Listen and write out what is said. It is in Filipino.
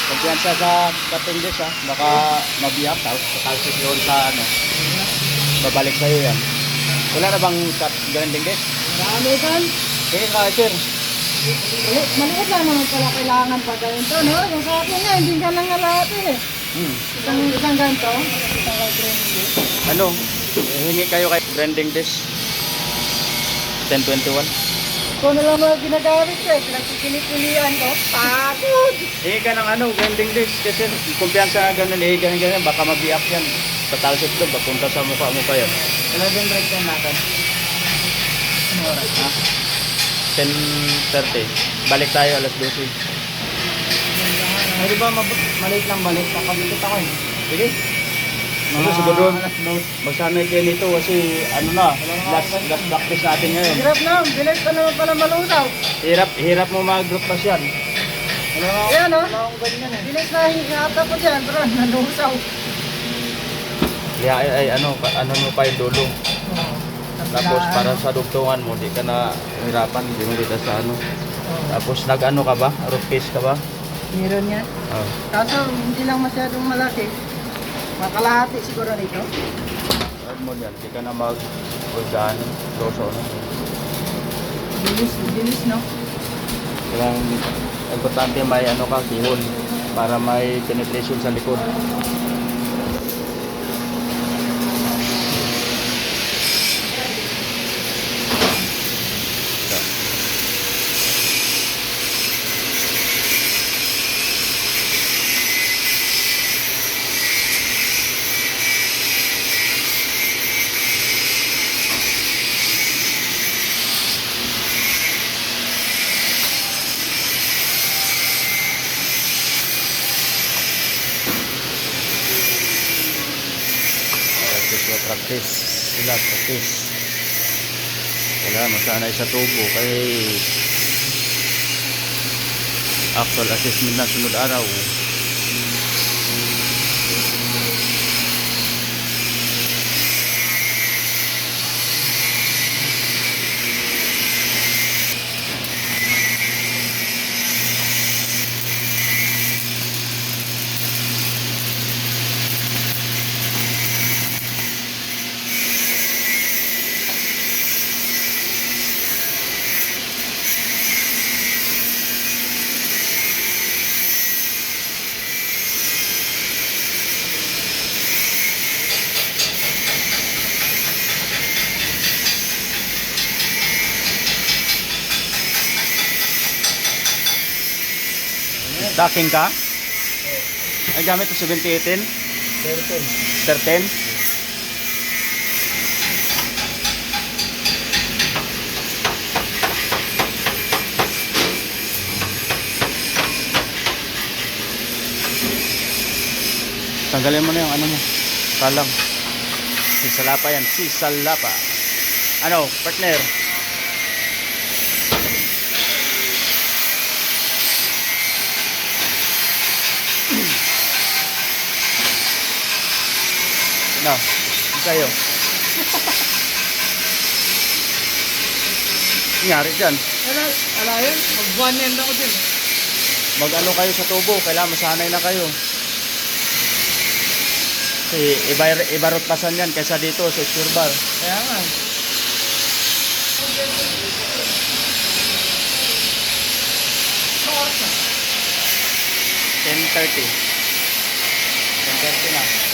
Kumpiyansa sa dating des ha. Baka mabiyak talsik doon sa ano. Babalik sa'yo yan. Wala na bang grinding des? Marami kan. Sige ka sir. Maliit lang naman pala kailangan pa ganito, no? Yung sa akin nga, hindi ka lang nalati eh. Isang ganito. Ano? Hingi kayo kay grinding des. 1021. Kung na lang mga ginagamit ko eh, pinagpipili-pilian ko, pagod! Hingi ka ng ano, grinding des. Kasi kumpiyansa na ganun, ganun, baka mabiyak yan. Sa talsik doon, papunta sa mukha mo pa yan. Ano din break time natin? Ano oras? Ha? 10:30. Balik tayo alas 12. Ay, di ba maliit lang balik? Kapaglikot ako eh. Sige. Ano siguro magsanay kayo nito kasi ano na, last practice natin ngayon. Hirap na, bilis pa naman pala malutaw. Hirap mo mag-group pass yan. Ayan o, bilis na hihata ko dyan, bro, nalusaw. Kaya ay ano mo pa yung dulo. Tapos para sa dugtungan mo, di ka na hirapan, di mo dito sa ano. Tapos nag-ano ka ba? Root case ka ba? Meron yan. Oh. Kaso hindi lang masyadong malaki. Makalahati siguro nito. Huwag mo yan, di ka na mag-organo, loso na. Bilis no? Kailangan importante may ano ka, kihon para may penetration sa likod. Practice sila, practice. Kailangan masanay sa tubo kay actual assessment na sunod araw. Stacking ka? Ay gamit ito 7018? 13. Tanggalin mo na yung ano mo. Talang. Sisalapa yan. Sisalapa. Ano, partner? No, sa'yo. Nangyari dyan. Ala yun, mag-one end ako din. Mag-ano kayo sa tubo, kailangan masanay na kayo. Kasi ibarot pasan yan kaysa dito sa sure bar. Kaya nga. 10:30. 10:30 na.